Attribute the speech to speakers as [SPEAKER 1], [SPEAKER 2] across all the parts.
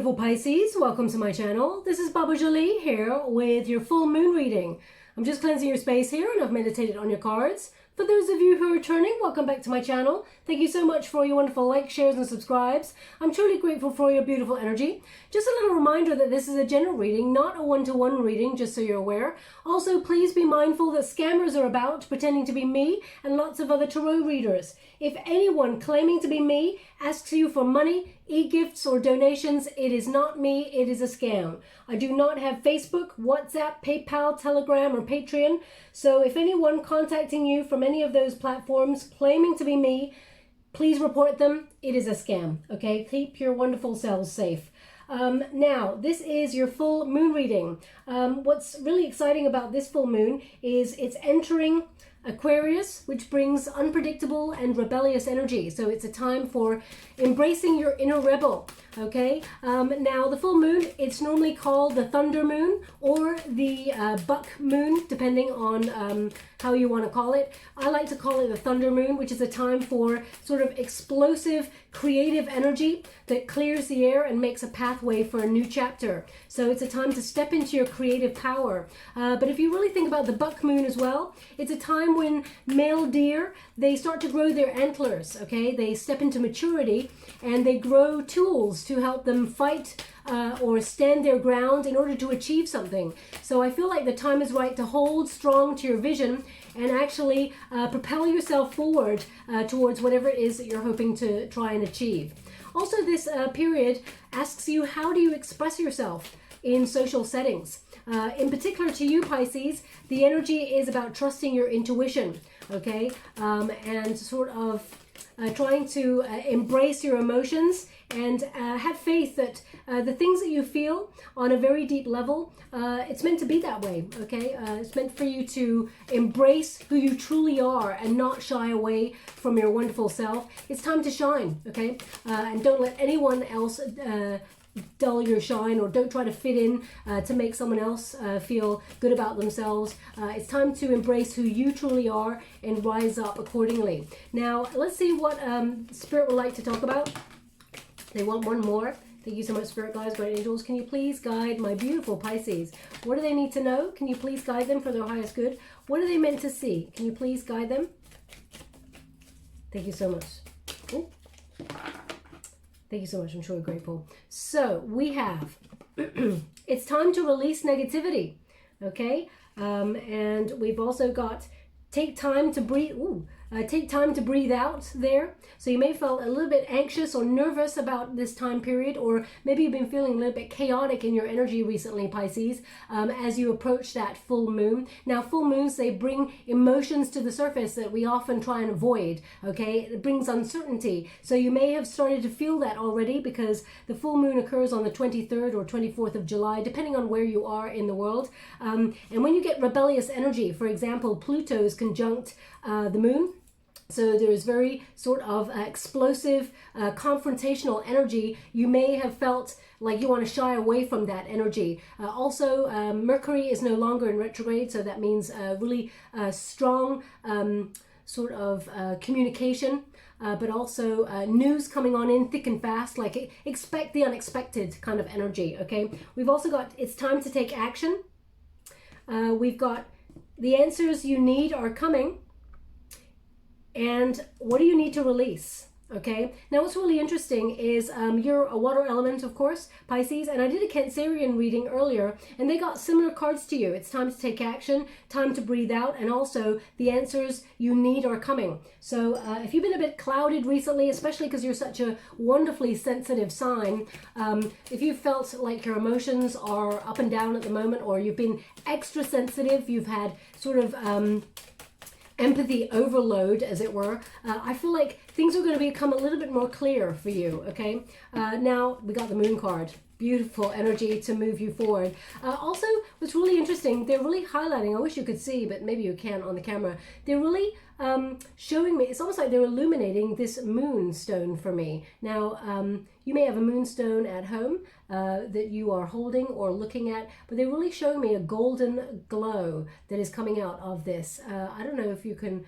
[SPEAKER 1] beautiful Pisces, welcome to my channel. This is Baba Jolie here with your full moon reading. I'm just cleansing your space here and I've meditated on your cards. For those of you who are returning, welcome back to my channel. Thank you so much for your wonderful likes, shares and subscribes. I'm truly grateful for your beautiful energy. Just a little reminder that this is a general reading, not a one-to-one reading, just so you're aware. Also, please be mindful that scammers are about, pretending to be me and lots of other tarot readers. If anyone claiming to be me asks you for money, e-gifts or donations, it is not me, it is a scam. I do not have Facebook, WhatsApp, PayPal, Telegram or Patreon. So if anyone contacting you from any of those platforms claiming to be me, please report them. It is a scam, okay? Keep your wonderful selves safe. Now, this is your full moon reading. What's really exciting about this full moon is it's entering Aquarius, which brings unpredictable and rebellious energy. So it's a time for embracing your inner rebel, okay? Now, the full moon, it's normally called the thunder moon or the buck moon, depending on how you want to call it. I like to call it the thunder moon, which is a time for sort of explosive, creative energy that clears the air and makes a pathway for a new chapter. So it's a time to step into your creative power. But if you really think about the buck moon as well, it's a time when male deer, they start to grow their antlers, okay? They step into maturity and they grow tools to help them fight or stand their ground in order to achieve something. So I feel like the time is right to hold strong to your vision and actually propel yourself forward towards whatever it is that you're hoping to try and achieve. Also, this period asks you, how do you express yourself in social settings? In particular to you, Pisces, the energy is about trusting your intuition, okay? And sort of trying to embrace your emotions and have faith that the things that you feel on a very deep level, it's meant to be that way, okay? It's meant for you to embrace who you truly are and not shy away from your wonderful self. It's time to shine, okay? And don't let anyone else dull your shine, or don't try to fit in to make someone else feel good about themselves. It's time to embrace who you truly are and rise up accordingly. Now, let's see what Spirit would like to talk about. They want one more. Thank you so much, Spirit Guides, Great Angels. Can you please guide my beautiful Pisces? What do they need to know? Can you please guide them for their highest good? What are they meant to see? Can you please guide them? Thank you so much. Ooh. Thank you so much. I'm truly grateful. So we have, it's time to release negativity, okay? And we've also got take time to breathe. Take time to breathe out there. So you may have felt a little bit anxious or nervous about this time period, or maybe you've been feeling a little bit chaotic in your energy recently, Pisces, as you approach that full moon. Now, full moons, they bring emotions to the surface that we often try and avoid, okay? It brings uncertainty. So you may have started to feel that already, because the full moon occurs on the 23rd or 24th of July, depending on where you are in the world. And when you get rebellious energy, for example, Pluto is conjunct the moon. So there's very sort of explosive, confrontational energy. You may have felt like you want to shy away from that energy. Also, Mercury is no longer in retrograde, so that means really strong sort of communication, but also news coming on in thick and fast, like expect the unexpected kind of energy, okay? We've also got, it's time to take action. We've got the answers you need are coming. And what do you need to release? Okay, now what's really interesting is you're a water element, of course, Pisces, and I did a Cancerian reading earlier and they got similar cards to you. It's time to take action, time to breathe out, and also the answers you need are coming. So if you've been a bit clouded recently, especially because you're such a wonderfully sensitive sign, if you felt like your emotions are up and down at the moment, or you've been extra sensitive, you've had sort of empathy overload, as it were, I feel like things are going to become a little bit more clear for you, okay? Now, we got the moon card. Beautiful energy to move you forward. Also, what's really interesting, they're really highlighting, I wish you could see, but maybe you can on the camera, they're really showing me, it's almost like they're illuminating this moonstone for me. Now, you may have a moonstone at home that you are holding or looking at, but they're really showing me a golden glow that is coming out of this. I don't know if you can,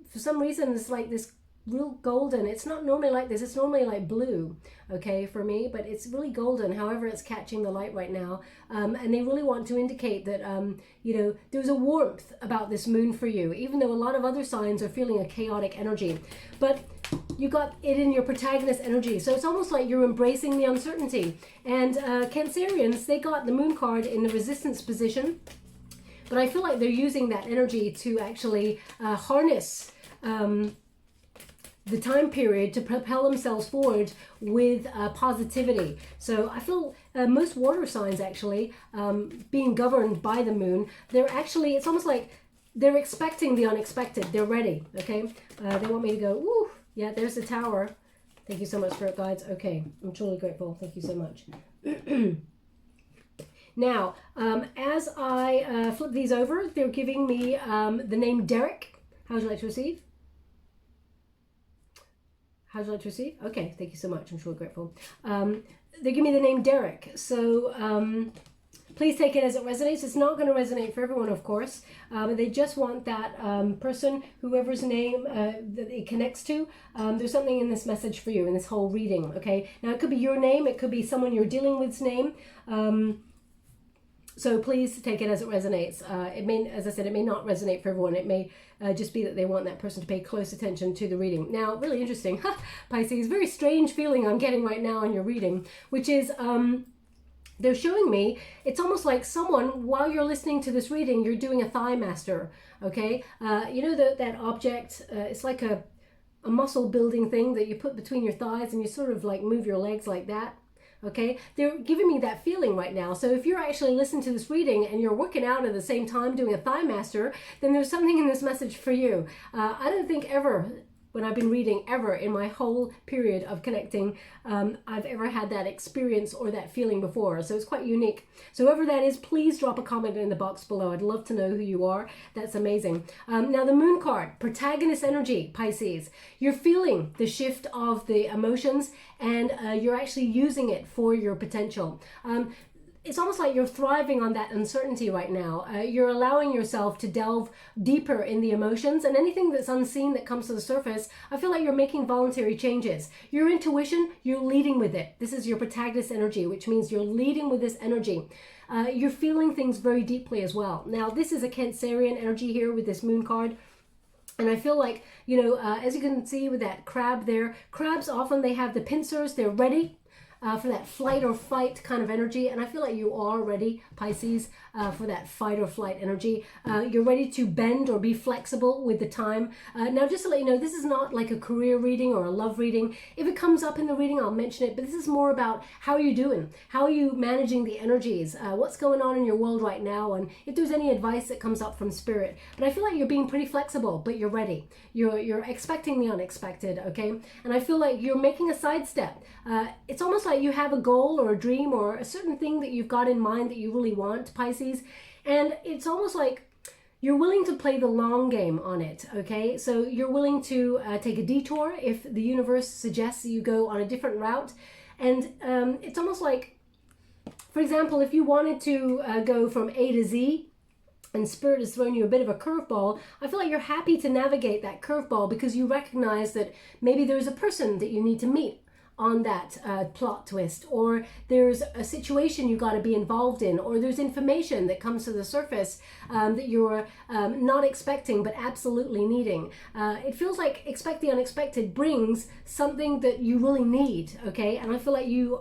[SPEAKER 1] for some reason, it's like this real golden. It's not normally like this. It's normally like blue, okay, for me, but it's really golden. However, it's catching the light right now. And they really want to indicate that, you know, there's a warmth about this moon for you, even though a lot of other signs are feeling a chaotic energy. But you got it in your protagonist energy. So it's almost like you're embracing the uncertainty. And Cancerians, they got the moon card in the resistance position. But I feel like they're using that energy to actually harness the time period to propel themselves forward with positivity. So I feel most water signs actually being governed by the moon, they're actually, it's almost like they're expecting the unexpected. They're ready, okay? They want me to go, woo, yeah, there's the tower. Thank you so much, Spirit Guides. Okay, I'm truly grateful. Thank you so much. Now, as I flip these over, they're giving me the name Derek. How would you like to receive? How would you like to receive? Okay, thank you so much. I'm truly grateful. They give me the name Derek. So please take it as it resonates. It's not going to resonate for everyone, of course. They just want that person, whoever's name that it connects to. There's something in this message for you, in this whole reading, okay? Now, it could be your name. It could be someone you're dealing with's name. So please take it as it resonates. It may, as I said, it may not resonate for everyone. It may just be that they want that person to pay close attention to the reading. Now, really interesting, Pisces, very strange feeling I'm getting right now in your reading, which is they're showing me, it's almost like someone, while you're listening to this reading, you're doing a thigh master, okay? You know that object, it's like a muscle building thing that you put between your thighs and you sort of like move your legs like that. Okay, they're giving me that feeling right now. So if you're actually listening to this reading and you're working out at the same time doing a thigh master, then there's something in this message for you. I don't think ever, when I've been reading, ever in my whole period of connecting, I've ever had that experience or that feeling before. So it's quite unique. So whoever that is, please drop a comment in the box below. I'd love to know who you are. That's amazing. Now the moon card, protagonist energy, Pisces. You're feeling the shift of the emotions and you're actually using it for your potential. It's almost like you're thriving on that uncertainty right now. You're allowing yourself to delve deeper in the emotions, and anything that's unseen that comes to the surface, I feel like you're making voluntary changes. Your intuition, you're leading with it. This is your protagonist energy, which means you're leading with this energy. You're feeling things very deeply as well. Now, this is a Cancerian energy here with this moon card. And I feel like, you know, as you can see with that crab there, crabs often, they have the pincers, they're ready for that flight or fight kind of energy. And I feel like you are ready, Pisces, for that fight or flight energy. You're ready to bend or be flexible with the time. Now, just to let you know, this is not like a career reading or a love reading. If it comes up in the reading, I'll mention it. But this is more about how you're doing. How are you managing the energies? What's going on in your world right now? And if there's any advice that comes up from spirit. But I feel like you're being pretty flexible, but you're ready. You're expecting the unexpected, okay? And I feel like you're making a sidestep. It's almost like you have a goal or a dream or a certain thing that you've got in mind that you really want, Pisces, and it's almost like you're willing to play the long game on it, okay? So you're willing to take a detour if the universe suggests you go on a different route. And it's almost like, for example, if you wanted to go from A to Z, and Spirit has thrown you a bit of a curveball, I feel like you're happy to navigate that curveball because you recognize that maybe there's a person that you need to meet on that plot twist, or there's a situation you got to be involved in, or there's information that comes to the surface that you're not expecting but absolutely needing. It feels like expect the unexpected brings something that you really need, okay? And I feel like you,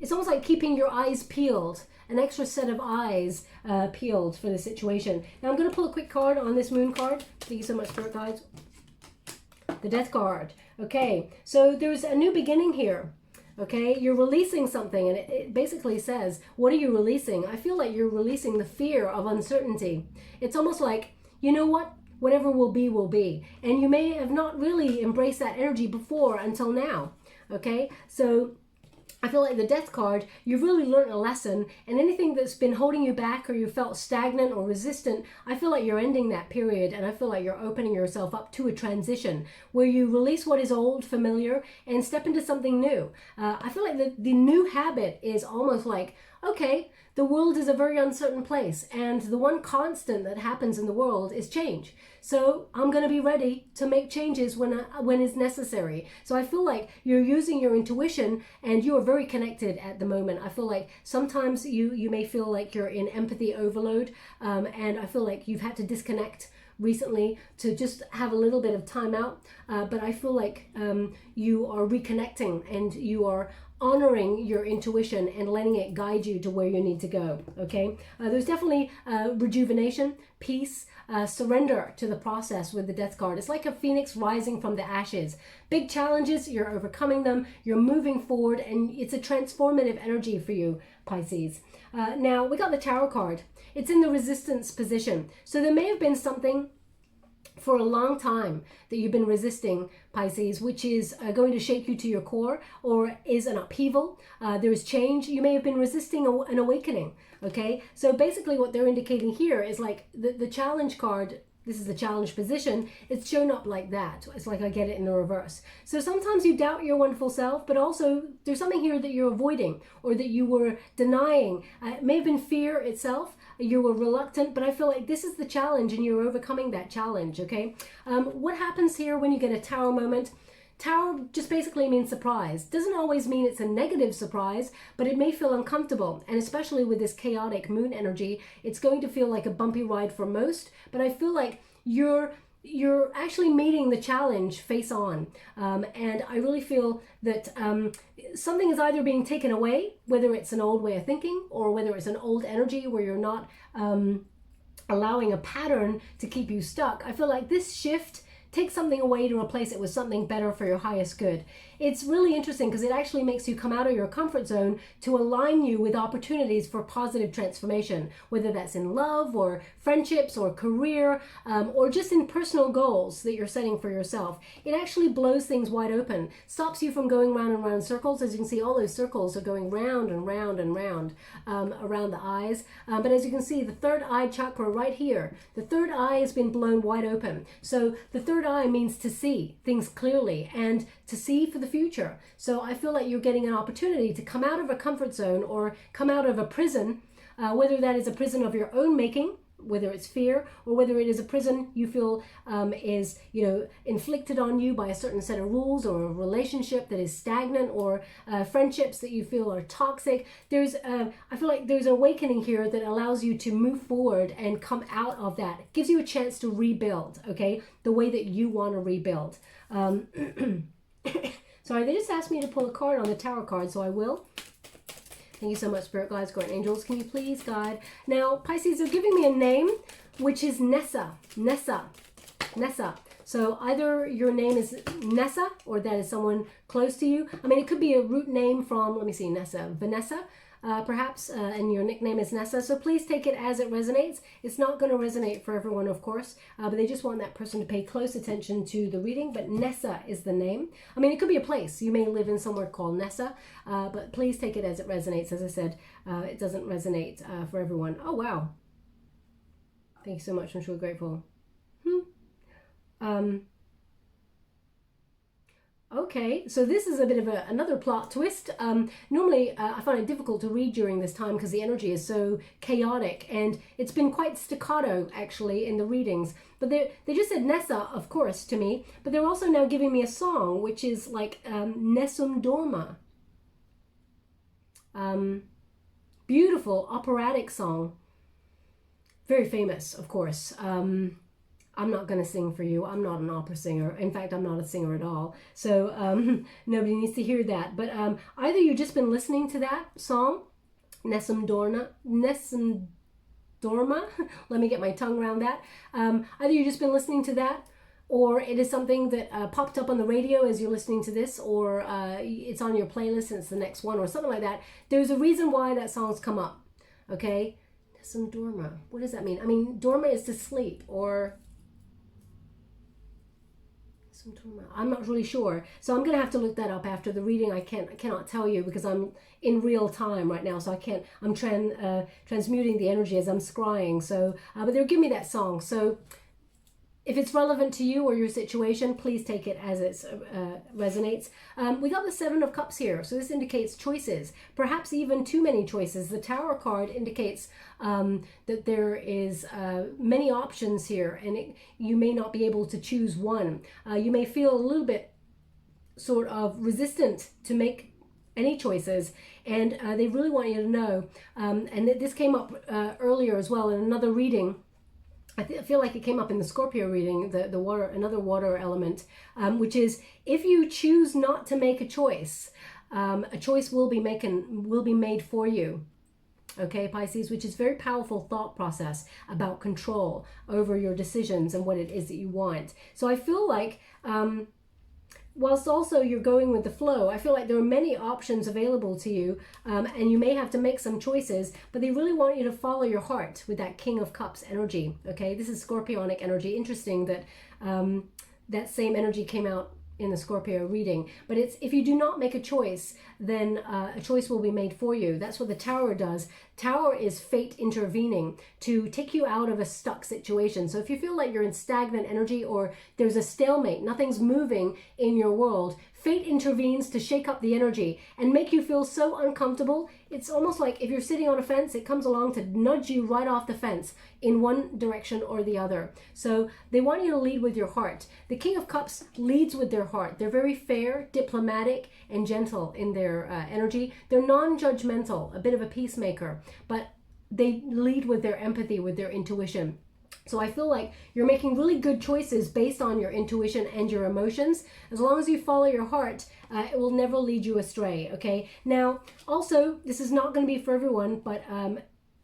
[SPEAKER 1] it's almost like keeping your eyes peeled, an extra set of eyes peeled for the situation. Now I'm going to pull a quick card on this moon card. Thank you so much, Spirit Guides. The Death card. Okay, so there's a new beginning here. Okay, you're releasing something, and it basically says, what are you releasing? I feel like you're releasing the fear of uncertainty. It's almost like, you know what? Whatever will be, will be. And you may have not really embraced that energy before until now. Okay, so I feel like the Death card, you've really learned a lesson, and anything that's been holding you back or you felt stagnant or resistant, I feel like you're ending that period, and I feel like you're opening yourself up to a transition where you release what is old, familiar, and step into something new. I feel like the new habit is almost like okay, the world is a very uncertain place, and the one constant that happens in the world is change. So I'm going to be ready to make changes when it's necessary. So I feel like you're using your intuition, and you are very connected at the moment. I feel like sometimes you may feel like you're in empathy overload, and I feel like you've had to disconnect recently to just have a little bit of time out, but I feel like you are reconnecting, and you are honoring your intuition and letting it guide you to where you need to go. Okay, there's definitely rejuvenation, peace, surrender to the process with the Death card. It's like a phoenix rising from the ashes. Big challenges, you're overcoming them, you're moving forward, and it's a transformative energy for you, Pisces. Now we got the Tarot card. It's in the resistance position, so there may have been something for a long time that you've been resisting, Pisces, which is going to shake you to your core, or is an upheaval. There is change. You may have been resisting an awakening. Okay, so basically what they're indicating here is like the challenge card. This is the challenge position. It's shown up like that. It's like I get it in the reverse. So sometimes you doubt your wonderful self, but also there's something here that you're avoiding, or that you were denying. It may have been fear itself. You were reluctant, but I feel like this is the challenge, and you're overcoming that challenge. Okay. What happens here when you get a Tarot moment? Tarot just basically means surprise. Doesn't always mean it's a negative surprise, but it may feel uncomfortable. And especially with this chaotic moon energy, it's going to feel like a bumpy ride for most. But I feel like you're actually meeting the challenge face on. And I really feel that something is either being taken away, whether it's an old way of thinking, or whether it's an old energy where you're not allowing a pattern to keep you stuck. I feel like this shift takes something away to replace it with something better for your highest good. It's really interesting because it actually makes you come out of your comfort zone to align you with opportunities for positive transformation, whether that's in love or friendships or career, or just in personal goals that you're setting for yourself. It actually blows things wide open, stops you from going round and round in circles. As you can see, all those circles are going round and round and round around the eyes. But as you can see, the third eye chakra right here, the third eye has been blown wide open. So the third eye means to see things clearly and to see for the future. So I feel like you're getting an opportunity to come out of a comfort zone, or come out of a prison, whether that is a prison of your own making, whether it's fear, or whether it is a prison you feel is, inflicted on you by a certain set of rules, or a relationship that is stagnant, or friendships that you feel are toxic. I feel like there's an awakening here that allows you to move forward and come out of that. It gives you a chance to rebuild, okay, the way that you want to rebuild. Sorry, they just asked me to pull a card on the Tarot card, so I will. Thank you so much, Spirit Guides, Guardian Angels. Can you please guide? Now, Pisces, they're giving me a name, which is Nessa. Nessa. Nessa. So either your name is Nessa, or that is someone close to you. I mean, it could be a root name from, let me see, Nessa. Vanessa, perhaps, and your nickname is Nessa. So please take it as it resonates. It's not going to resonate for everyone, of course, but they just want that person to pay close attention to the reading. But Nessa is the name. I mean, it could be a place. You may live in somewhere called Nessa, but please take it as it resonates. As I said, it doesn't resonate for everyone. Oh, wow. Thank you so much. I'm sure grateful. Okay, so this is a bit of another plot twist. Normally, I find it difficult to read during this time because the energy is so chaotic, and it's been quite staccato, actually, in the readings. But they just said Nessa, of course, to me, but they're also now giving me a song, which is like Nessun Dorma. Beautiful operatic song. Very famous, of course. I'm not going to sing for you. I'm not an opera singer. In fact, I'm not a singer at all. So nobody needs to hear that. But either you've just been listening to that song, Nessun Dorma. Let me get my tongue around that. Either you've just been listening to that, or it is something that popped up on the radio as you're listening to this, or it's on your playlist and it's the next one, or something like that. There's a reason why that song's come up. Okay? Nessun Dorma. What does that mean? I mean, Dorma is to sleep, or... I'm not really sure, so I'm gonna have to look that up after the reading. I cannot tell you because I'm in real time right now, so I can't. I'm transmuting the energy as I'm scrying. So, but they're giving me that song. So, if it's relevant to you or your situation, please take it as it resonates. We got the Seven of Cups here, so this indicates choices, perhaps even too many choices. The Tower card indicates that there is many options here, and you may not be able to choose one. You may feel a little bit sort of resistant to make any choices, and they really want you to know, and this came up earlier as well in another reading. I feel like it came up in the Scorpio reading, the water, another water element, which is if you choose not to make a choice will be made for you. Okay, Pisces, which is very powerful thought process about control over your decisions and what it is that you want. So I feel like whilst also you're going with the flow, I feel like there are many options available to you, and you may have to make some choices, but they really want you to follow your heart with that King of Cups energy. Okay, this is Scorpionic energy. Interesting that that same energy came out in the Scorpio reading, but it's if you do not make a choice, then a choice will be made for you. That's what the Tower does. Tower is fate intervening to take you out of a stuck situation. So if you feel like you're in stagnant energy or there's a stalemate, nothing's moving in your world, fate intervenes to shake up the energy and make you feel so uncomfortable. It's almost like if you're sitting on a fence, it comes along to nudge you right off the fence in one direction or the other. So they want you to lead with your heart. The King of Cups leads with their heart. They're very fair, diplomatic, and gentle in their energy. They're non-judgmental, a bit of a peacemaker, but they lead with their empathy, with their intuition. So I feel like you're making really good choices based on your intuition and your emotions. As long as you follow your heart, it will never lead you astray, okay? Now, also, this is not going to be for everyone, but I'm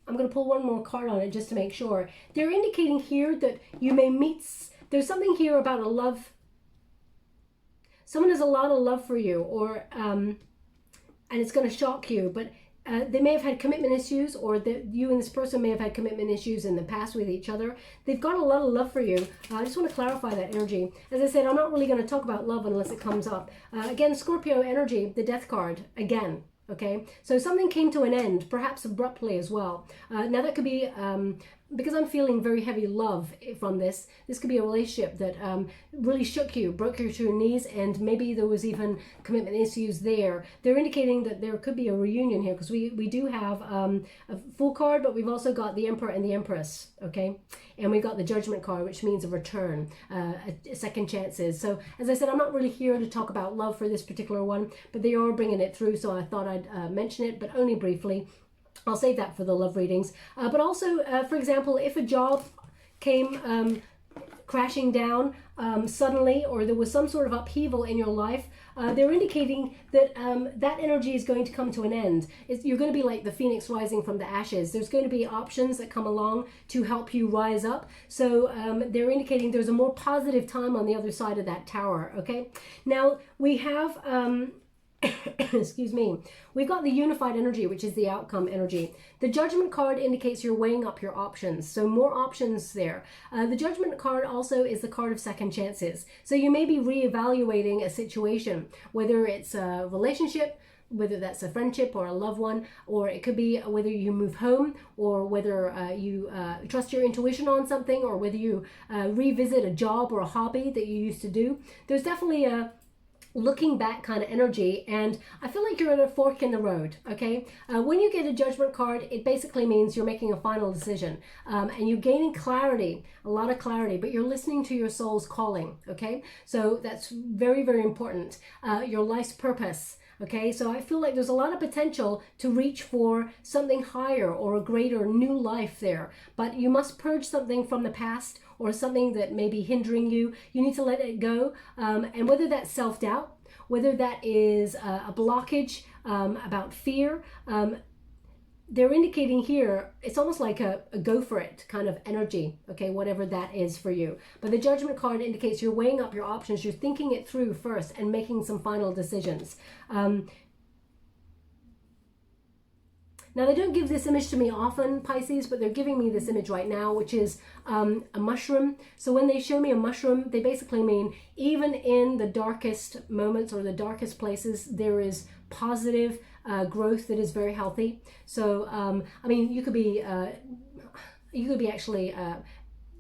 [SPEAKER 1] going to pull one more card on it just to make sure. They're indicating here that you may meet, there's something here about a love. Someone has a lot of love for you, or and it's going to shock you, but they may have had commitment issues, or you and this person may have had commitment issues in the past with each other. They've got a lot of love for you. I just want to clarify that energy. As I said, I'm not really going to talk about love unless it comes up. Again, Scorpio energy, the Death card, again. Okay, so something came to an end, perhaps abruptly as well. Now that could be because I'm feeling very heavy love from this. This could be a relationship that really shook you, broke you to your knees, and maybe there was even commitment issues there. They're indicating that there could be a reunion here, because we do have a Fool card, but we've also got the Emperor and the Empress, okay? And we've got the Judgment card, which means a return, second chances. So as I said, I'm not really here to talk about love for this particular one, but they are bringing it through, so I thought I'd mention it, but only briefly. I'll save that for the love readings. But also, for example, if a job came crashing down suddenly, or there was some sort of upheaval in your life, they're indicating that that energy is going to come to an end. You're going to be like the phoenix rising from the ashes. There's going to be options that come along to help you rise up. So they're indicating there's a more positive time on the other side of that tower, okay? Now, we have... excuse me, we've got the unified energy, which is the outcome energy. The Judgment card indicates you're weighing up your options, so more options there. The Judgment card also is the card of second chances, so you may be reevaluating a situation, whether it's a relationship, whether that's a friendship or a loved one, or it could be whether you move home, or whether you trust your intuition on something, or whether you revisit a job or a hobby that you used to do. There's definitely a looking back kind of energy, and I feel like you're at a fork in the road, okay? When you get a Judgment card, it basically means you're making a final decision, and you're gaining clarity, a lot of clarity, but you're listening to your soul's calling, okay? So that's very, very important. Your life's purpose, okay? So I feel like there's a lot of potential to reach for something higher or a greater new life there, but you must purge something from the past or something that may be hindering you. You need to let it go, and whether that's self-doubt, whether that is a blockage about fear, they're indicating here, it's almost like a go for it kind of energy, okay, whatever that is for you. But the Judgment card indicates you're weighing up your options, you're thinking it through first and making some final decisions. Now, they don't give this image to me often, Pisces, but they're giving me this image right now, which is a mushroom. So when they show me a mushroom, they basically mean even in the darkest moments or the darkest places, there is positive growth that is very healthy. So, I mean, you could be actually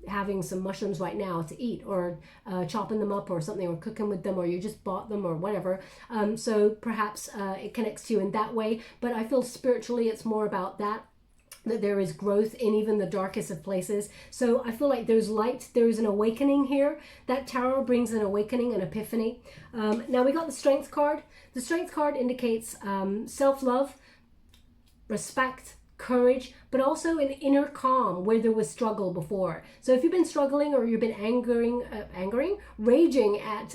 [SPEAKER 1] having some mushrooms right now to eat, or chopping them up or something, or cooking with them, or you just bought them or whatever. So perhaps it connects to you in that way. But I feel spiritually it's more about that there is growth in even the darkest of places. So I feel like there's light, there's an awakening here. That tarot brings an awakening, an epiphany. Now we got the Strength card. The Strength card indicates self-love, respect, courage, but also an inner calm where there was struggle before. So if you've been struggling, or you've been raging at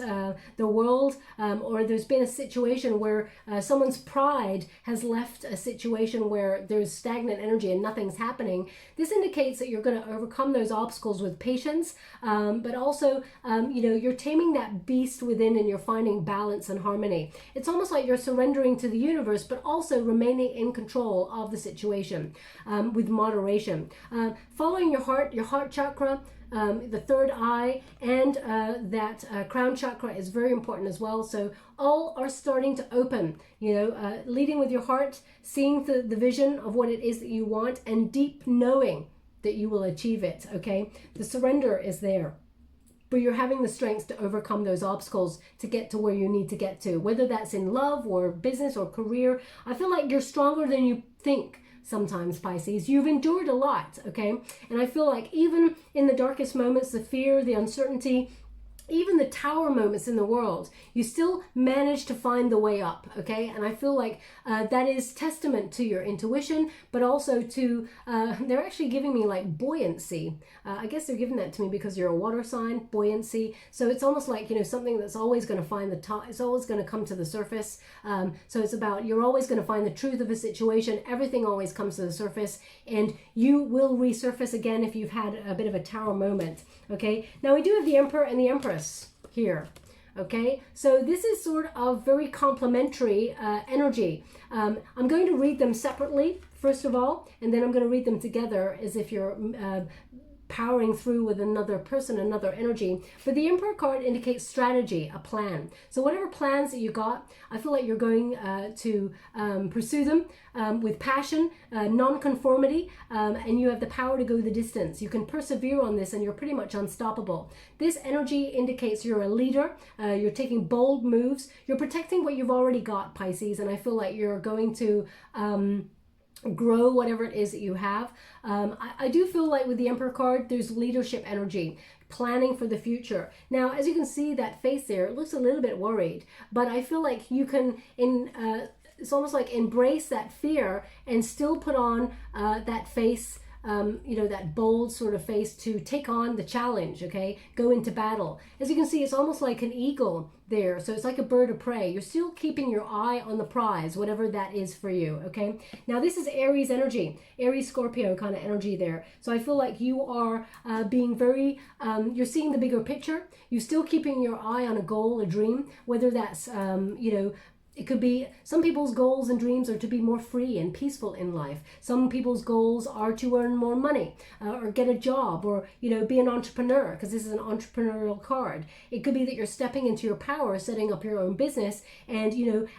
[SPEAKER 1] the world, or there's been a situation where someone's pride has left a situation where there's stagnant energy and nothing's happening, this indicates that you're going to overcome those obstacles with patience, but also, you're taming that beast within and you're finding balance and harmony. It's almost like you're surrendering to the universe, but also remaining in control of the situation. With moderation, following your heart chakra, the third eye, and that crown chakra is very important as well. So all are starting to open, leading with your heart, seeing the vision of what it is that you want, and deep knowing that you will achieve it. Okay, the surrender is there, but you're having the strength to overcome those obstacles to get to where you need to get to, whether that's in love or business or career. I feel like you're stronger than you think. Sometimes, Pisces, you've endured a lot, okay? And I feel like even in the darkest moments, the fear, the uncertainty, even the tower moments in the world, you still manage to find the way up, okay? And I feel like that is testament to your intuition, but also to, they're actually giving me like buoyancy. I guess they're giving that to me because you're a water sign, buoyancy. So it's almost like, something that's always going to find the top, it's always going to come to the surface. So it's about, you're always going to find the truth of a situation. Everything always comes to the surface, and you will resurface again if you've had a bit of a tower moment, okay? Now we do have the Emperor and the Empress here. Okay, so this is sort of very complementary energy. I'm going to read them separately first of all, and then I'm going to read them together as if you're powering through with another person, another energy. But the Emperor card indicates strategy, a plan. So whatever plans that you got, I feel like you're going to pursue them with passion, non-conformity, and you have the power to go the distance. You can persevere on this and you're pretty much unstoppable. This energy indicates you're a leader, you're taking bold moves, you're protecting what you've already got, Pisces, and I feel like you're going to grow whatever it is that you have. I do feel like with the Emperor card, there's leadership energy, planning for the future. Now, as you can see, that face there, it looks a little bit worried, but I feel like you can, it's almost like embrace that fear and still put on that face, that bold sort of face to take on the challenge, okay? Go into battle. As you can see, it's almost like an eagle there. So it's like a bird of prey. You're still keeping your eye on the prize, whatever that is for you, okay? Now, this is Aries energy, Aries Scorpio kind of energy there. So I feel like you are being very, you're seeing the bigger picture. You're still keeping your eye on a goal, a dream, whether that's, it could be, some people's goals and dreams are to be more free and peaceful in life. Some people's goals are to earn more money or get a job, or, be an entrepreneur, because this is an entrepreneurial card. It could be that you're stepping into your power, setting up your own business, and,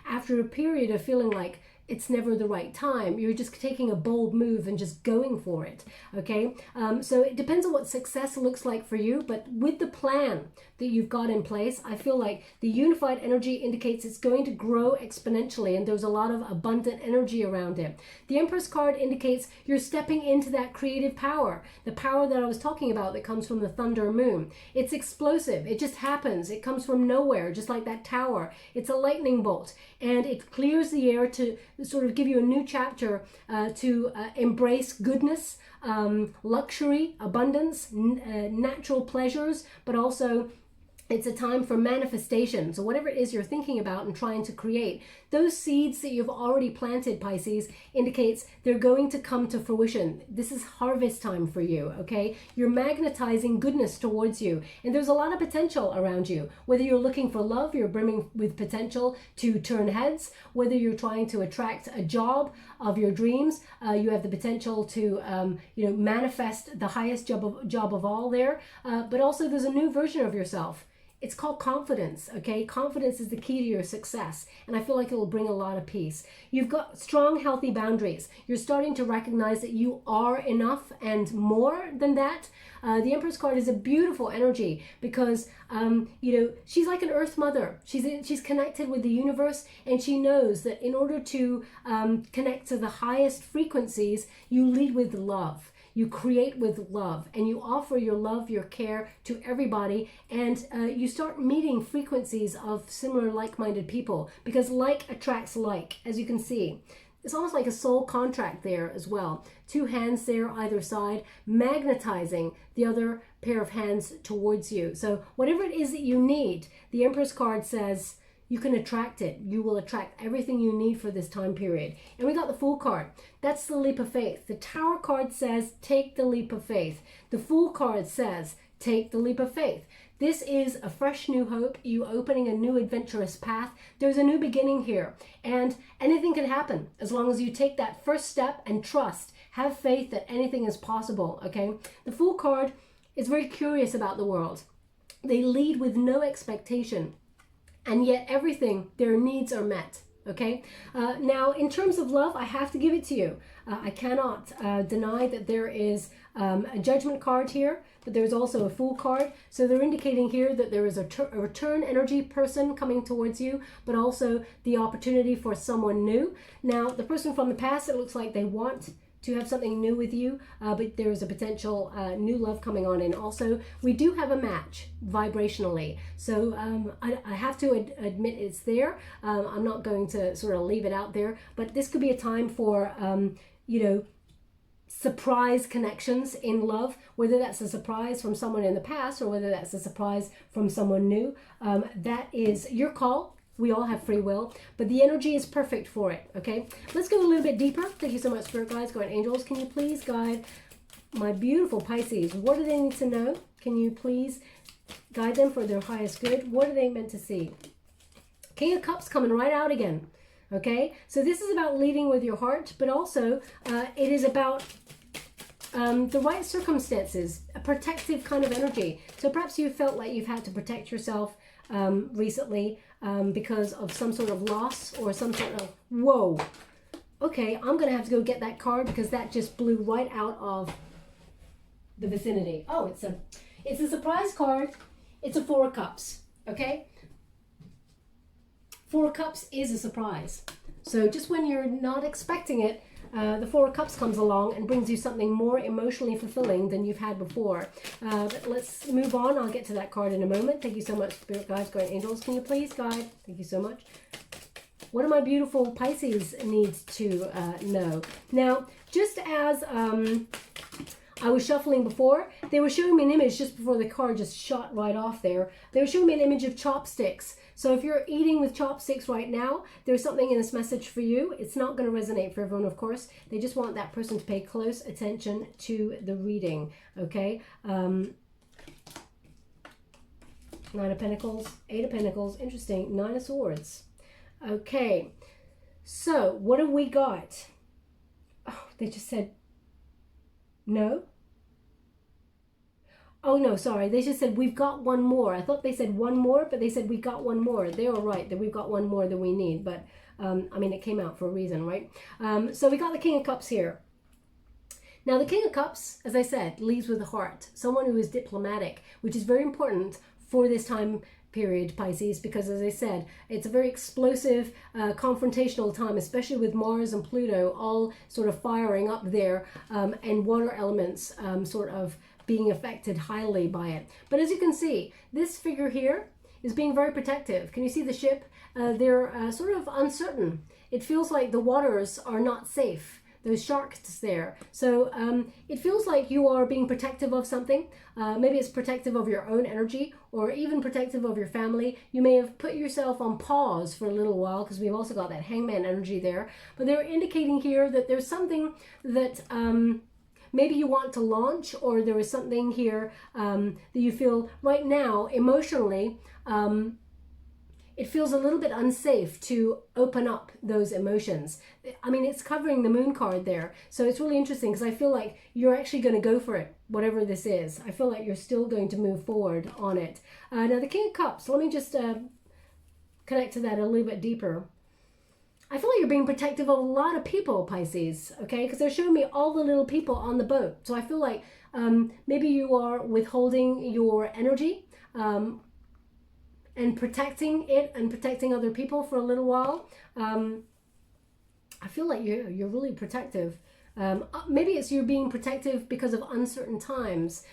[SPEAKER 1] after a period of feeling like it's never the right time, you're just taking a bold move and just going for it, okay? So it depends on what success looks like for you, but with the plan that you've got in place, I feel like the unified energy indicates it's going to grow exponentially, and there's a lot of abundant energy around it. The Empress card indicates you're stepping into that creative power, the power that I was talking about that comes from the thunder moon. It's explosive. It just happens. It comes from nowhere, just like that tower. It's a lightning bolt, and it clears the air to sort of give you a new chapter to embrace goodness, luxury, abundance, natural pleasures, but also it's a time for manifestation. So whatever it is you're thinking about and trying to create, those seeds that you've already planted, Pisces, indicates they're going to come to fruition. This is harvest time for you, okay? You're magnetizing goodness towards you, and there's a lot of potential around you. Whether you're looking for love, you're brimming with potential to turn heads. Whether you're trying to attract a job of your dreams, you have the potential to, manifest the highest job of all there. But also there's a new version of yourself it's called confidence, okay? Confidence is the key to your success, and I feel like it will bring a lot of peace. You've got strong, healthy boundaries. You're starting to recognize that you are enough and more than that. The Empress card is a beautiful energy because, you know, she's like an Earth Mother. She's connected with the universe, and she knows that in order to connect to the highest frequencies, you lead with love. You create with love, and you offer your love, your care to everybody, and you start meeting frequencies of similar like-minded people, because like attracts like, as you can see. It's almost like a soul contract there as well. Two hands there either side, magnetizing the other pair of hands towards you. So whatever it is that you need, the Empress card says, you can attract it. You will attract everything you need for this time period. And we got the Fool card. That's the leap of faith. The Tower card says, take the leap of faith. The Fool card says, take the leap of faith. This is a fresh new hope, you opening a new adventurous path. There's a new beginning here, and anything can happen as long as you take that first step and trust. Have faith that anything is possible, okay? The Fool card is very curious about the world. They lead with no expectation, and yet everything, their needs are met. Okay, now in terms of love, I have to give it to you. I cannot deny that there is a Judgment card here, but there's also a Fool card. So they're indicating here that there is a return energy person coming towards you, but also the opportunity for someone new. Now, the person from the past, it looks like they want to have something new with you, but there is a potential new love coming on in. Also, we do have a match vibrationally, so I have to admit it's there. I'm not going to sort of leave it out there, but this could be a time for you know, surprise connections in love, whether that's a surprise from someone in the past or whether that's a surprise from someone new. That is your call. We all have free will, but the energy is perfect for it, okay? Let's go a little bit deeper. Thank you so much, Spirit Guides, Guardian Angels. Can you please guide my beautiful Pisces? What do they need to know? Can you please guide them for their highest good? What are they meant to see? King of Cups coming right out again, okay? So this is about leading with your heart, but also it is about the right circumstances, a protective kind of energy. So perhaps you felt like you've had to protect yourself recently because of some sort of loss or some sort of, whoa, okay, I'm gonna have to go get that card because that just blew right out of the vicinity. Oh, it's a surprise card. It's a Four of Cups, okay? Four of Cups is a surprise. So just when you're not expecting it, the Four of Cups comes along and brings you something more emotionally fulfilling than you've had before. But let's move on. I'll get to that card in a moment. Thank you so much, Spirit Guides, Guardian Angels. Can you please guide? Thank you so much. What do my beautiful Pisces need to know? Now, just as I was shuffling before, they were showing me an image just before the card just shot right off there. They were showing me an image of chopsticks. So if you're eating with chopsticks right now, there's something in this message for you. It's not going to resonate for everyone, of course. They just want that person to pay close attention to the reading, okay? Nine of Pentacles, Eight of Pentacles, interesting. Nine of Swords. Okay, so what have we got? Oh, they just said no. Oh no, sorry. They just said we've got one more. I thought they said one more, but they said we got one more. They were right that we've got one more than we need. But I mean, it came out for a reason, right? So we got the King of Cups here. Now, the King of Cups, as I said, leads with the heart. Someone who is diplomatic, which is very important for this time period, Pisces, because as I said, it's a very explosive, confrontational time, especially with Mars and Pluto all sort of firing up there, and water elements sort of being affected highly by it. But as you can see, this figure here is being very protective. Can you see the ship? They're sort of uncertain. It feels like the waters are not safe. Those sharks there. So it feels like you are being protective of something. Maybe it's protective of your own energy or even protective of your family. You may have put yourself on pause for a little while because we've also got that Hangman energy there. But they're indicating here that there's something that maybe you want to launch, or there is something here that you feel right now emotionally it feels a little bit unsafe to open up those emotions. I mean, it's covering the moon card there. So it's really interesting because I feel like you're actually going to go for it, whatever this is. I feel like you're still going to move forward on it. Now, the King of Cups, let me just connect to that a little bit deeper. I feel like you're being protective of a lot of people, Pisces, okay? Because they're showing me all the little people on the boat. So I feel like maybe you are withholding your energy, and protecting it and protecting other people for a little while. I feel like you're really protective. Maybe it's you being protective because of uncertain times.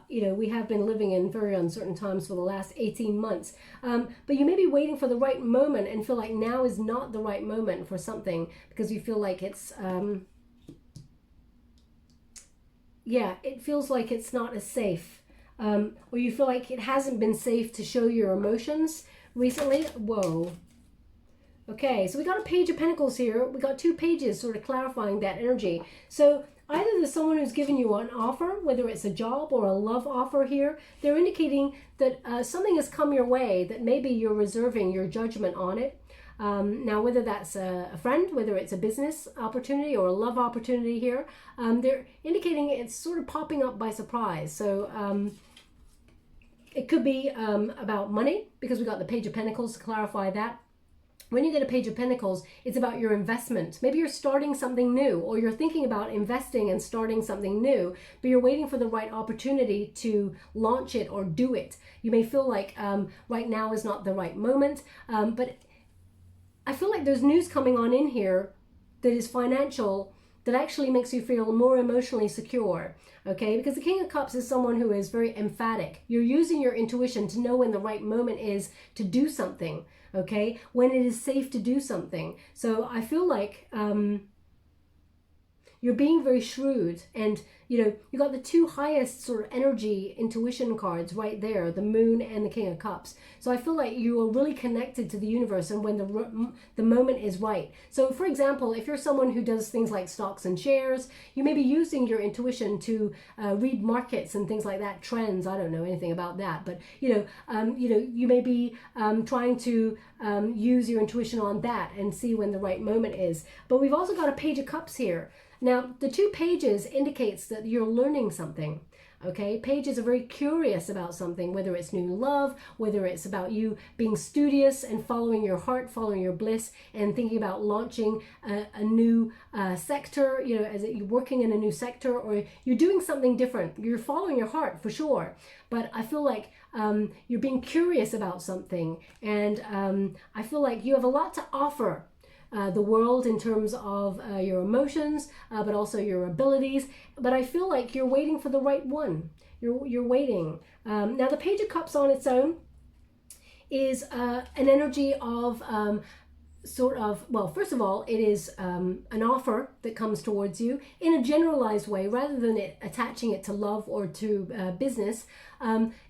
[SPEAKER 1] You know, we have been living in very uncertain times for the last 18 months. But you may be waiting for the right moment and feel like now is not the right moment for something because you feel like it's, yeah, it feels like it's not as safe. Or you feel like it hasn't been safe to show your emotions recently. Whoa. Okay, so we got a Page of Pentacles here. We got 2 pages sort of clarifying that energy. So either there's someone who's given you an offer, whether it's a job or a love offer here, they're indicating that something has come your way that maybe you're reserving your judgment on it. Now, whether that's a friend, whether it's a business opportunity or a love opportunity here, they're indicating it's sort of popping up by surprise. So it could be about money, because we got the Page of Pentacles to clarify that. When you get a Page of Pentacles, it's about your investment. Maybe you're starting something new, or you're thinking about investing and starting something new, but you're waiting for the right opportunity to launch it or do it. You may feel like right now is not the right moment, but I feel like there's news coming on in here that is financial, that actually makes you feel more emotionally secure, okay? Because the King of Cups is someone who is very emphatic. You're using your intuition to know when the right moment is to do something, okay? When it is safe to do something. So I feel like you're being very shrewd, and you know, you got the 2 highest sort of energy intuition cards right there, the Moon and the King of Cups. So I feel like you are really connected to the universe and when the moment is right. So for example, if you're someone who does things like stocks and shares, you may be using your intuition to read markets and things like that, trends. I don't know anything about that, but you know, you may be trying to use your intuition on that and see when the right moment is. But we've also got a Page of Cups here. Now, the 2 pages indicates that you're learning something, okay? Pages are very curious about something, whether it's new love, whether it's about you being studious and following your heart, following your bliss, and thinking about launching a new sector, you know, as you're working in a new sector, or you're doing something different. You're following your heart for sure, but I feel like you're being curious about something, and I feel like you have a lot to offer the world in terms of your emotions, but also your abilities. But I feel like you're waiting for the right one. You're waiting. Now, the Page of Cups on its own is an energy of sort of, well, first of all, it is an offer that comes towards you in a generalized way, rather than attaching it to love or to business.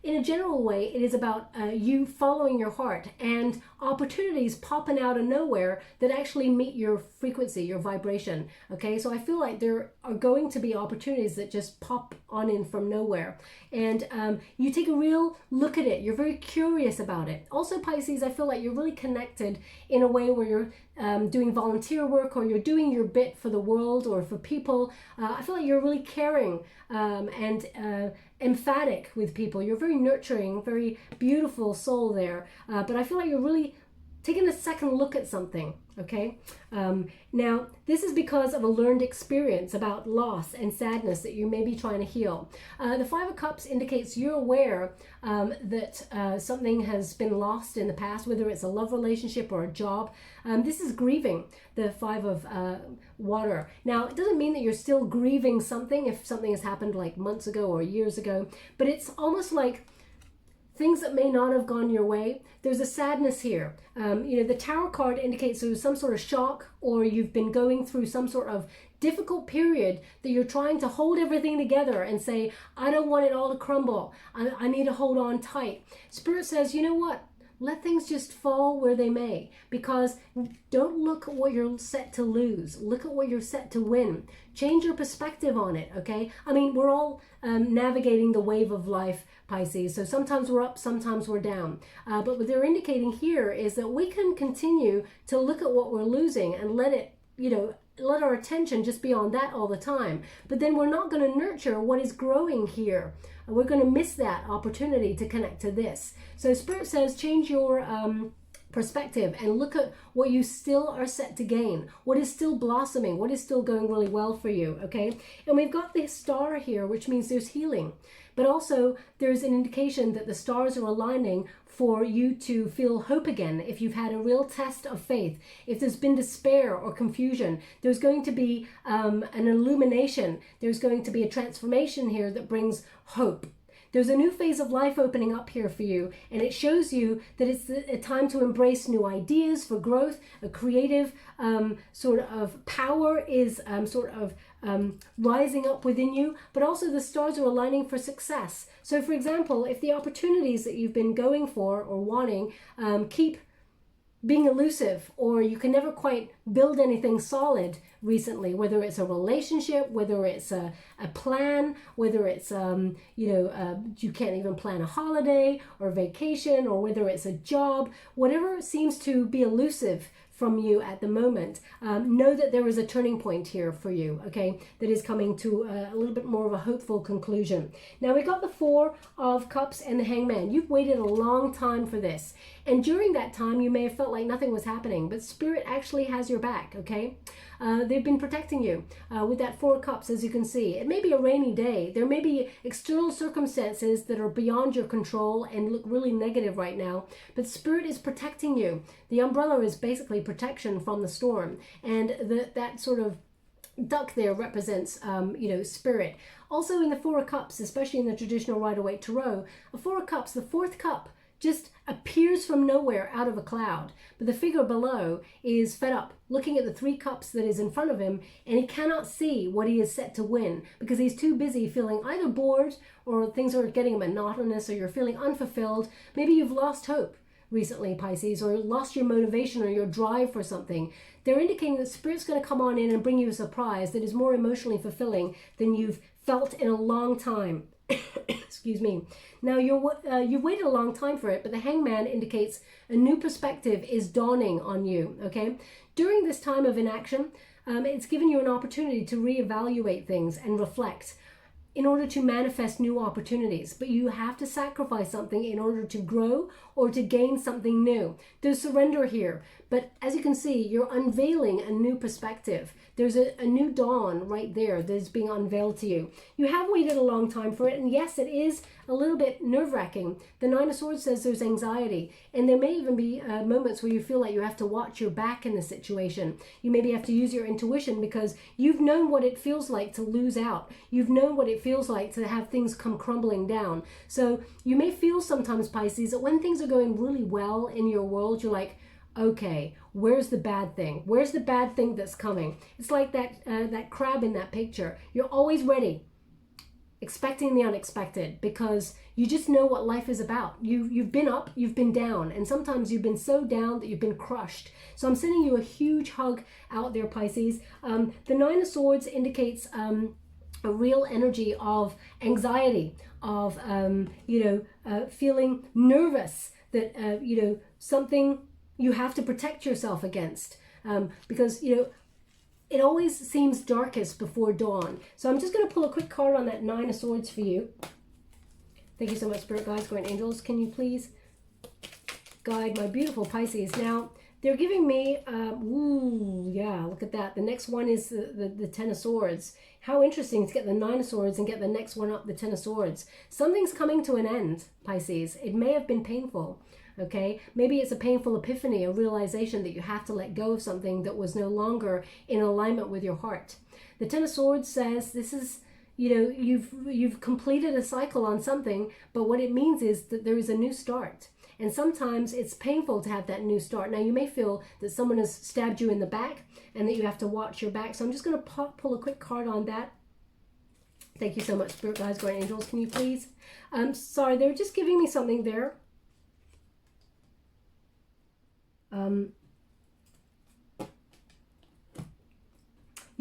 [SPEAKER 1] In a general way, it is about you following your heart and opportunities popping out of nowhere that actually meet your frequency, your vibration. Okay, so I feel like there are going to be opportunities that just pop on in from nowhere, and you take a real look at it. You're very curious about it. Also, Pisces, I feel like you're really connected in a way where you're doing volunteer work, or you're doing your bit for the world or for people. I feel like you're really caring and emphatic with people. You're very nurturing, very beautiful soul there. But I feel like you're really taking a second look at something, okay? Now, this is because of a learned experience about loss and sadness that you may be trying to heal. The 5 of Cups indicates you're aware that something has been lost in the past, whether it's a love relationship or a job. This is grieving, the 5 of water. Now, it doesn't mean that you're still grieving something if something has happened like months ago or years ago, but it's almost like things that may not have gone your way. There's a sadness here. You know, the Tower card indicates there was some sort of shock, or you've been going through some sort of difficult period that you're trying to hold everything together and say, I don't want it all to crumble. I need to hold on tight. Spirit says, you know what? let things just fall where they may, because don't look at what you're set to lose. Look at what you're set to win. Change your perspective on it, okay? I mean, we're all navigating the wave of life, Pisces. So sometimes we're up, sometimes we're down. But what they're indicating here is that we can continue to look at what we're losing and let it, let our attention just be on that all the time. But then we're not going to nurture what is growing here. We're going to miss that opportunity to connect to this. So Spirit says change your perspective and look at what you still are set to gain, what is still blossoming, what is still going really well for you, okay? And we've got this star here, which means there's healing. But also there's an indication that the stars are aligning for you to feel hope again. If you've had a real test of faith, if there's been despair or confusion, there's going to be an illumination. There's going to be a transformation here that brings hope. There's a new phase of life opening up here for you, and it shows you that it's a time to embrace new ideas for growth. A creative sort of power is rising up within you, but also the stars are aligning for success. So for example, if the opportunities that you've been going for or wanting keep being elusive, or you can never quite build anything solid recently, whether it's a relationship, whether it's a plan, whether it's you can't even plan a holiday or vacation, or whether it's a job, whatever seems to be elusive from you at the moment, know that there is a turning point here for you, okay, that is coming to a little bit more of a hopeful conclusion. Now we got the Four of Cups and the Hangman. You've waited a long time for this, and during that time you may have felt like nothing was happening, but Spirit actually has your back, okay? They've been protecting you with that Four of Cups, as you can see. It may be a rainy day. There may be external circumstances that are beyond your control and look really negative right now, but Spirit is protecting you. The umbrella is basically protection from the storm, and that sort of duck there represents Spirit. Also in the Four of Cups, especially in the traditional Rider-Waite Tarot, a Four of Cups, the fourth cup, just appears from nowhere out of a cloud. But the figure below is fed up, looking at the three cups that is in front of him, and he cannot see what he is set to win because he's too busy feeling either bored, or things are getting monotonous, or you're feeling unfulfilled. Maybe you've lost hope recently, Pisces, or lost your motivation or your drive for something. They're indicating that Spirit's going to come on in and bring you a surprise that is more emotionally fulfilling than you've felt in a long time. Excuse me. Now you've waited a long time for it, but the Hangman indicates a new perspective is dawning on you, okay? During this time of inaction, it's given you an opportunity to reevaluate things and reflect in order to manifest new opportunities, but you have to sacrifice something in order to grow or to gain something new. There's surrender here, but as you can see, you're unveiling a new perspective. There's a new dawn right there that is being unveiled to you. You have waited a long time for it, and yes, it is a little bit nerve-wracking. The Nine of Swords says there's anxiety, and there may even be moments where you feel like you have to watch your back in the situation. You maybe have to use your intuition because you've known what it feels like to lose out. You've known what it feels like to have things come crumbling down. So you may feel sometimes, Pisces, that when things are going really well in your world, you're like, okay, where's the bad thing? Where's the bad thing that's coming? It's like that crab in that picture. You're always ready, expecting the unexpected, because you just know what life is about. You've been up, you've been down, and sometimes you've been so down that you've been crushed. So I'm sending you a huge hug out there, Pisces. The Nine of Swords indicates a real energy of anxiety, of feeling nervous that something you have to protect yourself against, because it always seems darkest before dawn. So I'm just going to pull a quick card on that Nine of Swords for you. Thank you so much, Spirit Guides, Guardian Angels. Can you please guide my beautiful Pisces? Now they're giving me look at that. The next one is the Ten of Swords. How interesting to get the Nine of Swords and get the next one up, the Ten of Swords. Something's coming to an end, Pisces. It may have been painful. Okay, maybe it's a painful epiphany, a realization that you have to let go of something that was no longer in alignment with your heart. The Ten of Swords says this is, you've completed a cycle on something, but what it means is that there is a new start. And sometimes it's painful to have that new start. Now you may feel that someone has stabbed you in the back and that you have to watch your back. So I'm just going to pull a quick card on that. Thank you so much, Spirit Guides, Guardian Angels. Can you please? Sorry, they were just giving me something there. You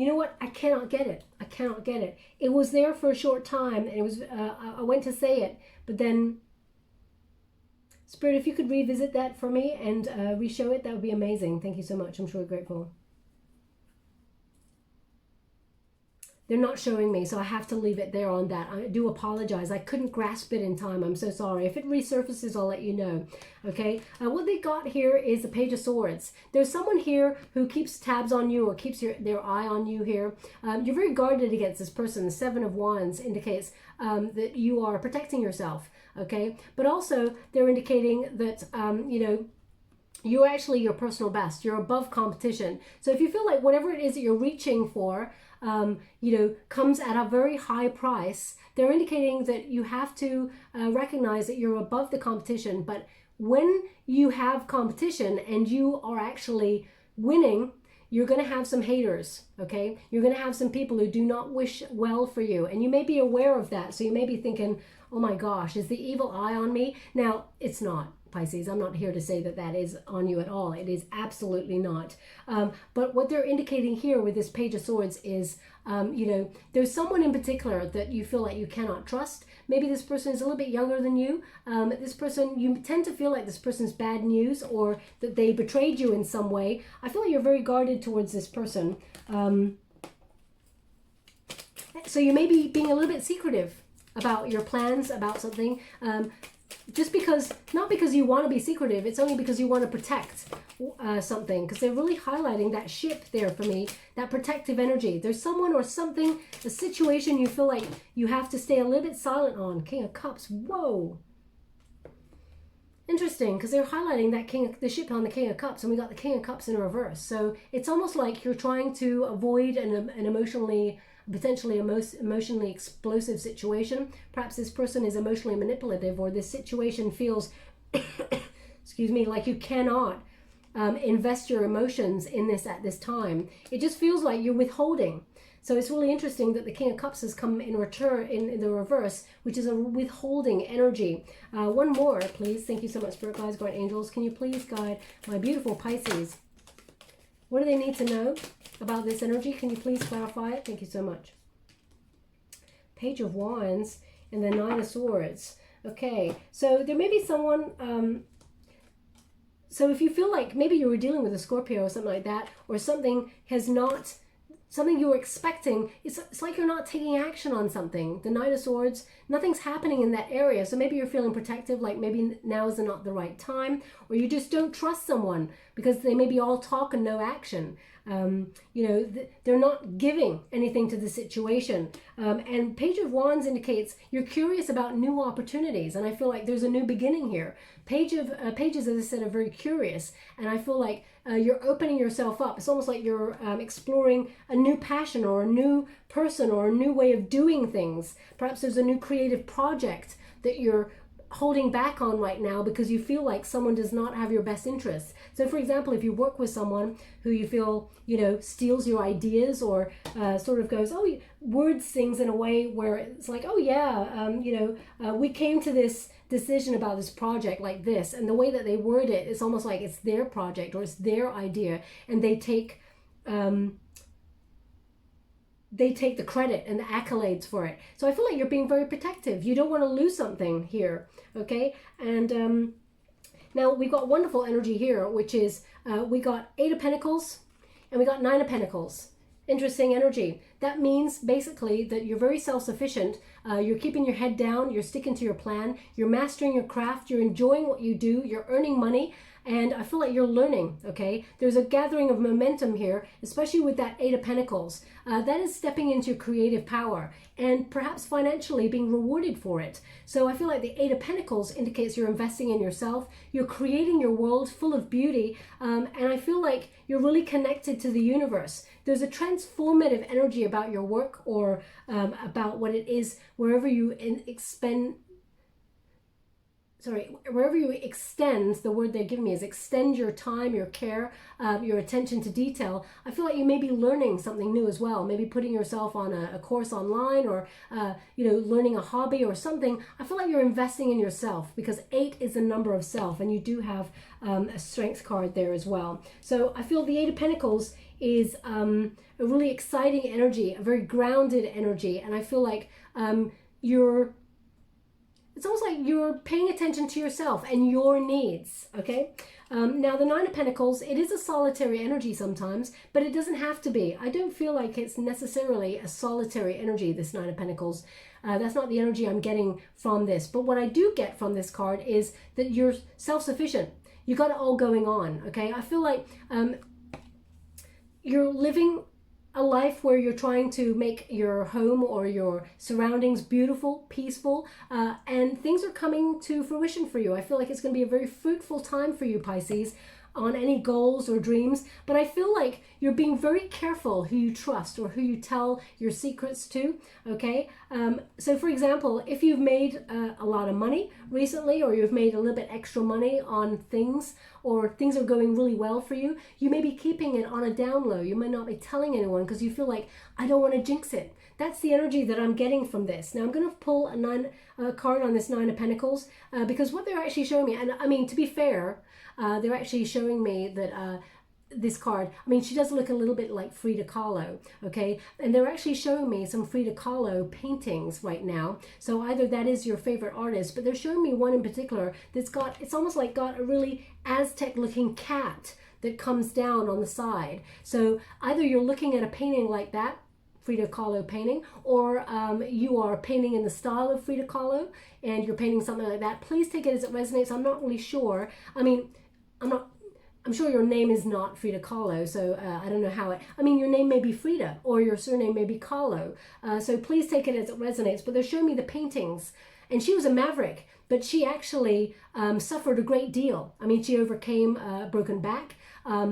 [SPEAKER 1] know what? I cannot get it. I cannot get it. It was there for a short time, and it was. I went to say it, but then, Spirit, if you could revisit that for me and re-show it, that would be amazing. Thank you so much. I'm sure grateful. They're not showing me, so I have to leave it there on that. I do apologize. I couldn't grasp it in time. I'm so sorry. If it resurfaces, I'll let you know. Okay? What they got here is the Page of Swords. There's someone here who keeps tabs on you or keeps their eye on you here. You're very guarded against this person. The Seven of Wands indicates that you are protecting yourself. Okay? But also, they're indicating that, you know, you're actually your personal best. You're above competition. So if you feel like whatever it is that you're reaching for, you know, comes at a very high price, they're indicating that you have to recognize that you're above the competition. But when you have competition and you are actually winning, you're going to have some haters, okay? You're going to have some people who do not wish well for you. And you may be aware of that. So you may be thinking, oh my gosh, is the evil eye on me? Now, it's not. Pisces, I'm not here to say that that is on you at all. It is absolutely not. But what they're indicating here with this Page of Swords is, you know, there's someone in particular that you feel like you cannot trust. Maybe this person is a little bit younger than you. This person, you tend to feel like this person's bad news or that they betrayed you in some way. I feel like you're very guarded towards this person. So you may be being a little bit secretive about your plans, about something. Just because, not because you want to be secretive, it's only because you want to protect something, because they're really highlighting that ship there for me, that protective energy. There's someone or something, a situation you feel like you have to stay a little bit silent on. King of Cups, whoa. Interesting, because they're highlighting that the ship on the King of Cups, and we got the King of Cups in reverse. So it's almost like you're trying to avoid an potentially emotionally explosive situation. Perhaps this person is emotionally manipulative, or this situation feels, excuse me, like you cannot invest your emotions in this at this time. It just feels like you're withholding. So it's really interesting that the King of Cups has come in return in the reverse, which is a withholding energy. One more, please. Thank you so much, Spirit Guides, Guardian Angels. Can you please guide my beautiful Pisces? What do they need to know about this energy? Can you please clarify it? Thank you so much. Page of Wands and the Nine of Swords. Okay, so there may be someone, so if you feel like maybe you were dealing with a Scorpio or something like that, or something has not, something you were expecting, it's like you're not taking action on something. The Nine of Swords, nothing's happening in that area. So maybe you're feeling protective, like maybe now is not the right time, or you just don't trust someone because they may be all talk and no action. You know, they're not giving anything to the situation. And Page of Wands indicates you're curious about new opportunities. And I feel like there's a new beginning here. Pages, as I said, are very curious. And I feel like you're opening yourself up. It's almost like you're exploring a new passion or a new person or a new way of doing things. Perhaps there's a new creative project that you're holding back on right now because you feel like someone does not have your best interests. So for example, if you work with someone who you feel, you know, steals your ideas or sort of goes, oh, words things in a way where it's like, oh yeah, you know, we came to this decision about this project like this, and the way that they word it, it's almost like it's their project or it's their idea, and they take the credit and the accolades for it. So I feel like you're being very protective. You don't want to lose something here, okay? And now we've got wonderful energy here, which is we got Eight of Pentacles and we got Nine of Pentacles. Interesting energy. That means basically that you're very self-sufficient. You're keeping your head down. You're sticking to your plan. You're mastering your craft. You're enjoying what you do. You're earning money. And I feel like you're learning, okay? There's a gathering of momentum here, especially with that Eight of Pentacles. That is stepping into your creative power and perhaps financially being rewarded for it. So I feel like the Eight of Pentacles indicates you're investing in yourself. You're creating your world full of beauty. And I feel like you're really connected to the universe. There's a transformative energy about your work or about what it is, wherever you expend wherever you extend, the word they're giving me is extend your time, your care, your attention to detail. I feel like you may be learning something new as well, maybe putting yourself on a course online, or learning a hobby or something. I feel like you're investing in yourself, because 8 is the number of self, and you do have a strength card there as well. So I feel the 8 of Pentacles is a really exciting energy, a very grounded energy, and I feel like it's almost like you're paying attention to yourself and your needs, okay? Now, the 9 of Pentacles, it is a solitary energy sometimes, but it doesn't have to be. I don't feel like it's necessarily a solitary energy, this 9 of Pentacles. That's not the energy I'm getting from this. But what I do get from this card is that you're self-sufficient. You got it all going on, okay? I feel like you're living a life where you're trying to make your home or your surroundings beautiful, peaceful, and things are coming to fruition for you. I feel like it's going to be a very fruitful time for you, Pisces, on any goals or dreams, but I feel like you're being very careful who you trust or who you tell your secrets to, okay? So for example, if you've made a lot of money recently, or you've made a little bit extra money on things, or things are going really well for you, you may be keeping it on a down low. You might not be telling anyone because you feel like, I don't want to jinx it. That's the energy that I'm getting from this. Now I'm going to pull a card on this 9 of Pentacles, because what they're actually showing me, and I mean, to be fair, they're actually showing me that this card, I mean, she does look a little bit like Frida Kahlo, okay? And they're actually showing me some Frida Kahlo paintings right now. So either that is your favorite artist, but they're showing me one in particular that's got, it's almost like got a really Aztec looking cat that comes down on the side. So either you're looking at a painting like that, Frida Kahlo painting, or you are painting in the style of Frida Kahlo and you're painting something like that. Please take it as it resonates. I'm not really sure. I mean, I'm sure your name is not Frida Kahlo, so I don't know how I mean, your name may be Frida, or your surname may be Kahlo. So please take it as it resonates. But they're showing me the paintings, and she was a maverick, but she actually suffered a great deal. I mean, she overcame a broken back.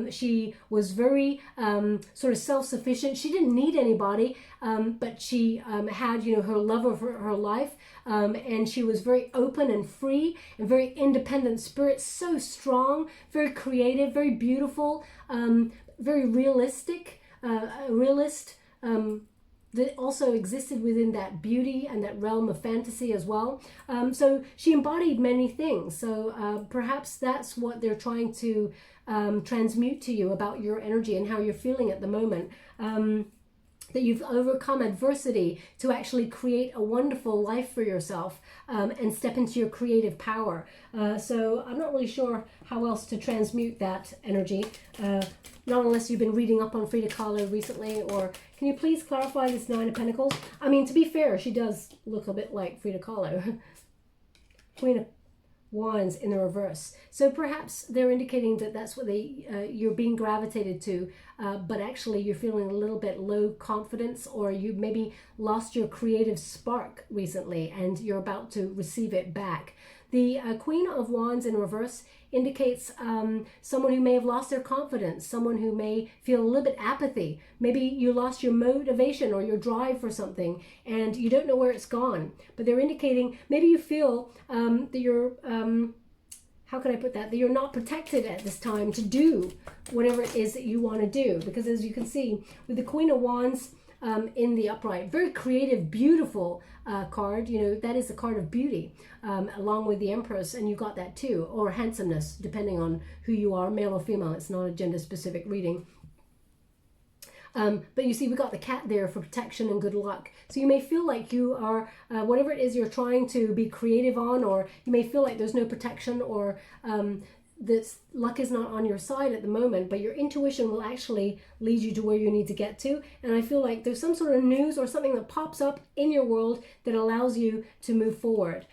[SPEAKER 1] She was very sort of self-sufficient. She didn't need anybody, but she had, her love of her life, and she was very open and free and very independent spirit, so strong, very creative, very beautiful, very realistic, realist, that also existed within that beauty and that realm of fantasy as well. So she embodied many things. So perhaps that's what they're trying to transmute to you about your energy and how you're feeling at the moment. That you've overcome adversity to actually create a wonderful life for yourself, and step into your creative power. So I'm not really sure how else to transmute that energy, not unless you've been reading up on Frida Kahlo recently. Or can you please clarify this 9 of Pentacles? I mean, to be fair, she does look a bit like Frida Kahlo. Queen of Wands in the reverse. So perhaps they're indicating that that's what you're being gravitated to, but actually you're feeling a little bit low confidence, or you maybe lost your creative spark recently and you're about to receive it back. The Queen of Wands in reverse indicates someone who may have lost their confidence, someone who may feel a little bit apathy. Maybe you lost your motivation or your drive for something and you don't know where it's gone. But they're indicating maybe you feel that you're, how can I put that? That you're not protected at this time to do whatever it is that you want to do. Because as you can see, with the Queen of Wands in the upright, very creative, beautiful card, that is the card of beauty, along with the Empress, and you got that too, or handsomeness, depending on who you are, male or female. It's not a gender specific reading. But you see, we got the cat there for protection and good luck. So you may feel like you are, whatever it is you're trying to be creative on, or you may feel like there's no protection, or that luck is not on your side at the moment, but your intuition will actually lead you to where you need to get to. And I feel like there's some sort of news or something that pops up in your world that allows you to move forward.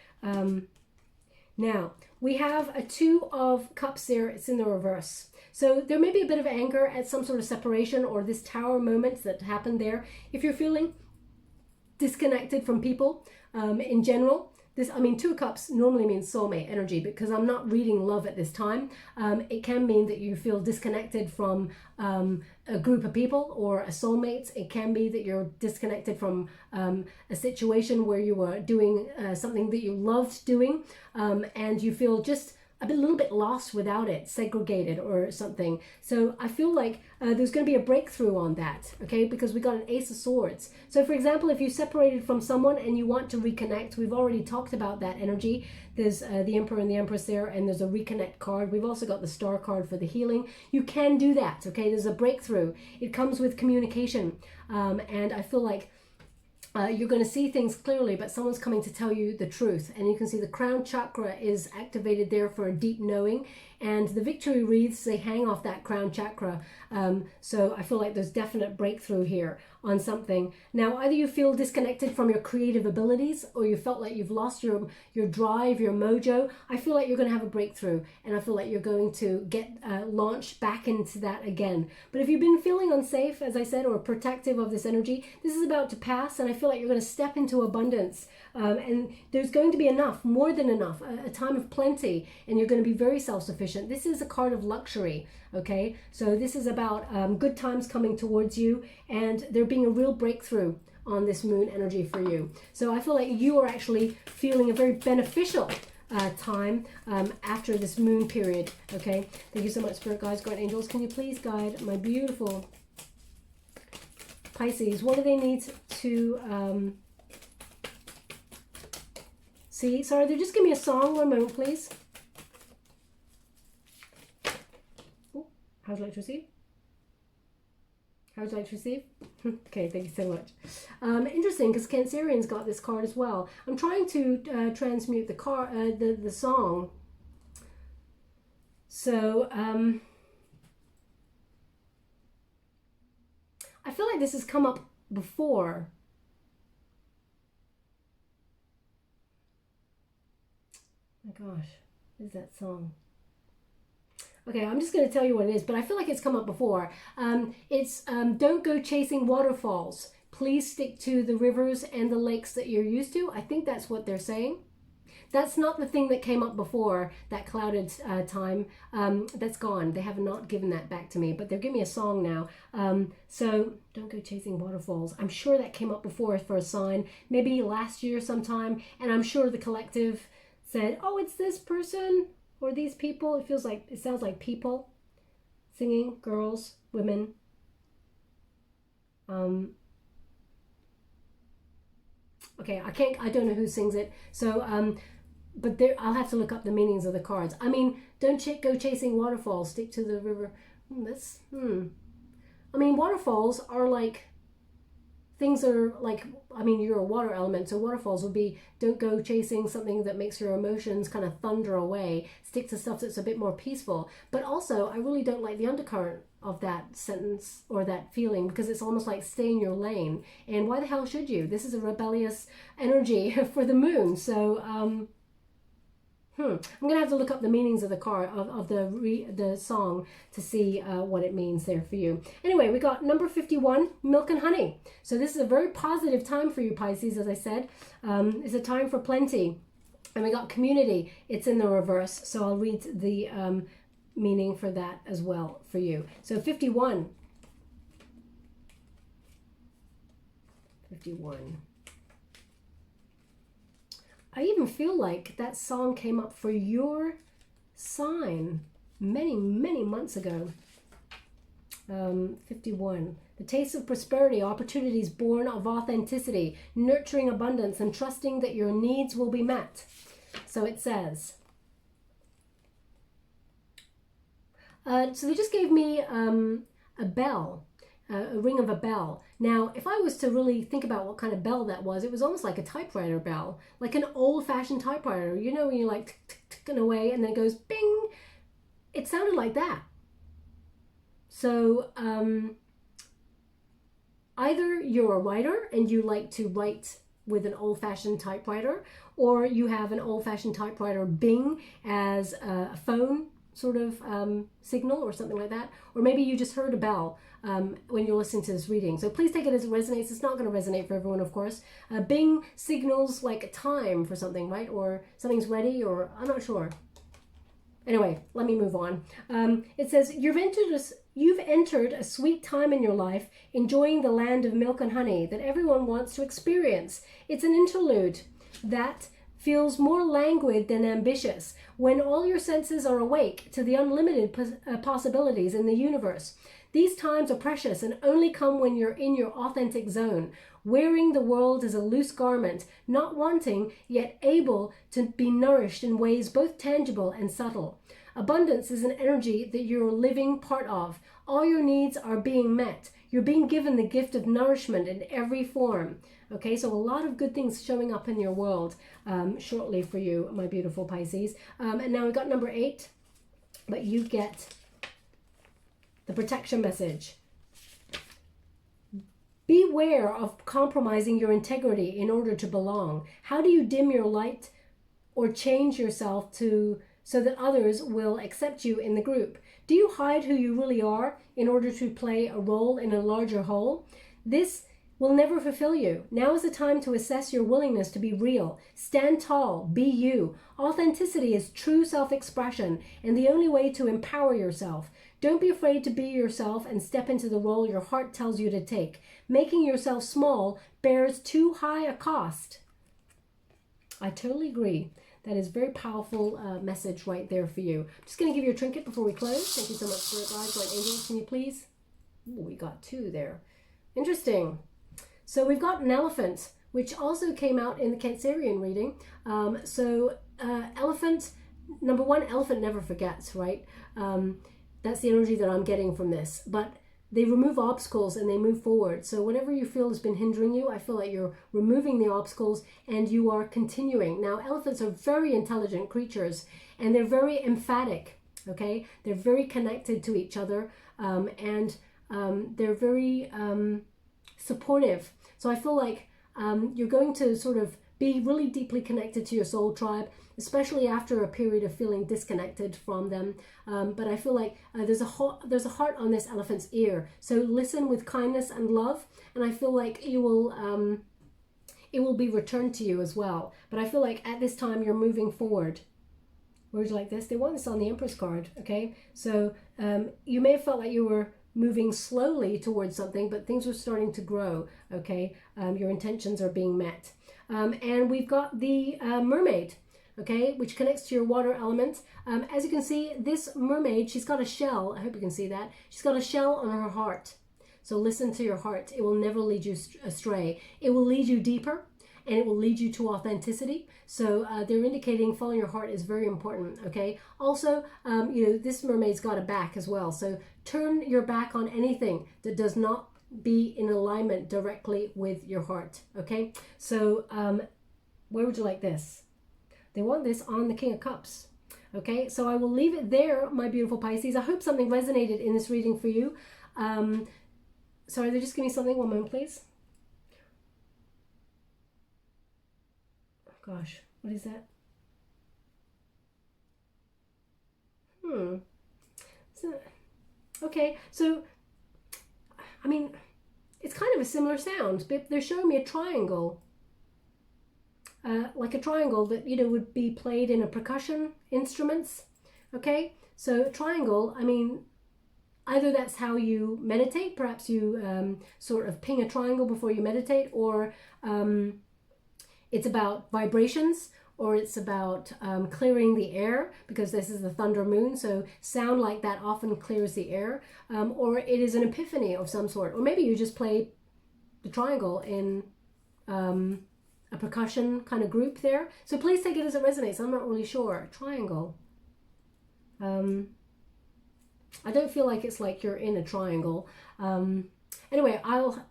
[SPEAKER 1] Now, we have a 2 of Cups there. It's in the reverse. So there may be a bit of anger at some sort of separation or this Tower moment that happened there. If you're feeling disconnected from people in general, this, I mean, Two of Cups normally means soulmate energy, because I'm not reading love at this time. It can mean that you feel disconnected from a group of people or a soulmate. It can be that you're disconnected from a situation where you were doing something that you loved doing, and you feel just a little bit lost without it, segregated or something. So I feel like there's going to be a breakthrough on that, okay? Because we got an Ace of Swords. So for example, if you separated from someone and you want to reconnect, we've already talked about that energy. There's the Emperor and the Empress there, and there's a reconnect card. We've also got the Star card for the healing. You can do that, okay? There's a breakthrough. It comes with communication, and I feel like you're going to see things clearly, but someone's coming to tell you the truth. And you can see the crown chakra is activated there for a deep knowing, and the victory wreaths, they hang off that crown chakra. So I feel like there's definite breakthrough here on something. Now, either you feel disconnected from your creative abilities, or you felt like you've lost your drive, your mojo. I feel like you're going to have a breakthrough, and I feel like you're going to get launched back into that again. But if you've been feeling unsafe, as I said, or protective of this energy, this is about to pass, and I feel like you're going to step into abundance. And there's going to be enough, more than enough, a time of plenty, and you're going to be very self-sufficient. This is a card of luxury, okay? So this is about good times coming towards you, and there being a real breakthrough on this moon energy for you. So I feel like you are actually feeling a very beneficial time after this moon period, okay? Thank you so much, Spirit Guides, Guardian Angels. Can you please guide my beautiful Pisces? What do they need to see? Sorry, they're just giving me a song. One moment, please. Oh, how would you like to receive? How would you like to receive? Okay, thank you so much. Interesting, because Cancerian's got this card as well. I'm trying to transmute the song. So I feel like this has come up before. Oh my gosh, what is that song? Okay, I'm just going to tell you what it is, but I feel like it's come up before. It's don't go chasing waterfalls. Please stick to the rivers and the lakes that you're used to. I think that's what they're saying. That's not the thing that came up before, that clouded time. That's gone. They have not given that back to me, but they're giving me a song now. So don't go chasing waterfalls. I'm sure that came up before for a sign, maybe last year sometime, and I'm sure the collective said, oh, it's this person or these people. It sounds like people singing, girls, women. Okay, I don't know who sings it. So, but I'll have to look up the meanings of the cards. I mean, don't go chasing waterfalls. Stick to the river. I mean, waterfalls are like things that are like, I mean, you're a water element, so waterfalls would be, don't go chasing something that makes your emotions kind of thunder away. Stick to stuff that's a bit more peaceful. But also, I really don't like the undercurrent of that sentence or that feeling, because it's almost like stay in your lane. And why the hell should you? This is a rebellious energy for the moon. So, I'm gonna have to look up the meanings of the card of the song to see what it means there for you. Anyway, we got number 51, milk and honey. So this is a very positive time for you, Pisces. As I said, it's a time for plenty. And we got community. It's in the reverse. So I'll read the meaning for that as well for you. So 51. I even feel like that song came up for your sign many, many months ago. 51. The taste of prosperity, opportunities born of authenticity, nurturing abundance, and trusting that your needs will be met. So it says. So they just gave me a bell. A ring of a bell. Now, if I was to really think about what kind of bell that was, it was almost like a typewriter bell, like an old-fashioned typewriter. You know, when you like tick away and then it goes bing. It sounded like that. So either you're a writer and you like to write with an old-fashioned typewriter, or you have an old-fashioned typewriter Bing as a phone sort of signal or something like that. Or maybe you just heard a bell when you're listening to this reading. So please take it as it resonates. It's not going to resonate for everyone, of course. Bing signals like time for something, right? Or something's ready, or I'm not sure. Anyway, let me move on. It says, you've entered a sweet time in your life, enjoying the land of milk and honey that everyone wants to experience. It's an interlude that feels more languid than ambitious, when all your senses are awake to the unlimited possibilities in the universe. These times are precious and only come when you're in your authentic zone, wearing the world as a loose garment, not wanting, yet able to be nourished in ways both tangible and subtle. Abundance is an energy that you're a living part of. All your needs are being met. You're being given the gift of nourishment in every form. Okay, so a lot of good things showing up in your world shortly for you, my beautiful Pisces. And now we got number 8, but you get the protection message. Beware of compromising your integrity in order to belong. How do you dim your light or change yourself so that others will accept you in the group? Do you hide who you really are in order to play a role in a larger whole? This will never fulfill you. Now is the time to assess your willingness to be real. Stand tall, be you. Authenticity is true self-expression and the only way to empower yourself. Don't be afraid to be yourself and step into the role your heart tells you to take. Making yourself small bears too high a cost. I totally agree. That is a very powerful message right there for you. I'm just going to give you a trinket before we close. Thank you so much for it, guys. White angels, can you please? Ooh, we got 2 there. Interesting. So we've got an elephant, which also came out in the Cancerian reading. Elephant, number 1, elephant never forgets, right? That's the energy that I'm getting from this. But they remove obstacles and they move forward. So whatever you feel has been hindering you, I feel like you're removing the obstacles and you are continuing. Now, elephants are very intelligent creatures and they're very emphatic, okay? They're very connected to each other and they're very supportive. So I feel like you're going to sort of be really deeply connected to your soul tribe, especially after a period of feeling disconnected from them. But I feel like there's a heart on this elephant's ear. So listen with kindness and love, and I feel like you will it will be returned to you as well. But I feel like at this time you're moving forward. Words like this, they want this on the Empress card, okay? So you may have felt like you were moving slowly towards something, but things are starting to grow, okay? Your intentions are being met. And we've got the mermaid, okay, which connects to your water element. As you can see, this mermaid, she's got a shell. I hope you can see that. She's got a shell on her heart. So listen to your heart. It will never lead you astray. It will lead you deeper, and it will lead you to authenticity. So they're indicating following your heart is very important, okay? Also, this mermaid's got a back as well. So turn your back on anything that does not be in alignment directly with your heart, okay? So where would you like this? They want this on the King of Cups, okay? So I will leave it there, my beautiful Pisces. I hope something resonated in this reading for you. Sorry, they just give me something. One moment, please. Gosh, what is that? Okay, so, I mean, it's kind of a similar sound, but they're showing me a triangle. Like a triangle that, would be played in a percussion instruments, okay? So triangle, I mean, either that's how you meditate, perhaps you sort of ping a triangle before you meditate, or it's about vibrations, or it's about clearing the air, because this is the thunder moon, so sound like that often clears the air, or it is an epiphany of some sort, or maybe you just play the triangle in a percussion kind of group there. So please take it as it resonates. I'm not really sure. Triangle. I don't feel like it's like you're in a triangle. Anyway, I'll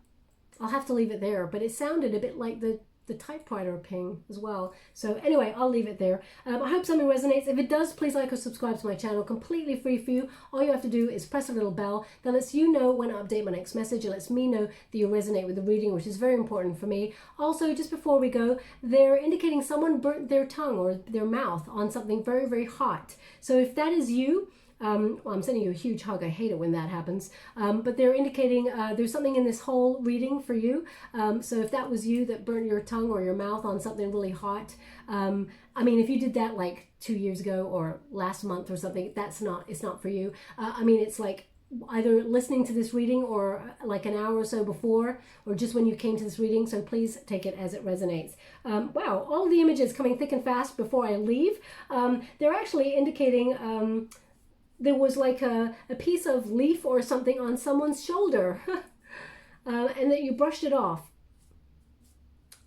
[SPEAKER 1] have to leave it there, but it sounded a bit like the the typewriter ping as well. So anyway, I'll leave it there. I hope something resonates. If it does, please like or subscribe to my channel. Completely free for you. All you have to do is press a little bell that lets you know when I update my next message. It lets me know that you resonate with the reading, which is very important for me. Also, just before we go, they're indicating someone burnt their tongue or their mouth on something very, very hot. So if that is you, well, I'm sending you a huge hug. I hate it when that happens. But they're indicating there's something in this whole reading for you. So if that was you that burnt your tongue or your mouth on something really hot, I mean, if you did that like 2 years ago or last month or something, it's not for you. I mean, it's like either listening to this reading or like an hour or so before, or just when you came to this reading. So please take it as it resonates. Wow, all the images coming thick and fast before I leave. They're actually indicating there was like a piece of leaf or something on someone's shoulder and that you brushed it off.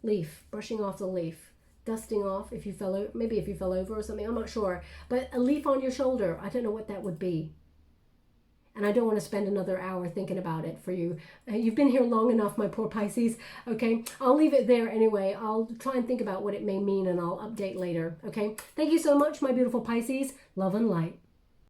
[SPEAKER 1] Leaf, brushing off the leaf, dusting off if you fell over, maybe if you fell over or something, I'm not sure. But a leaf on your shoulder, I don't know what that would be. And I don't want to spend another hour thinking about it for you. You've been here long enough, my poor Pisces. Okay, I'll leave it there anyway. I'll try and think about what it may mean and I'll update later. Okay, thank you so much, my beautiful Pisces. Love and light.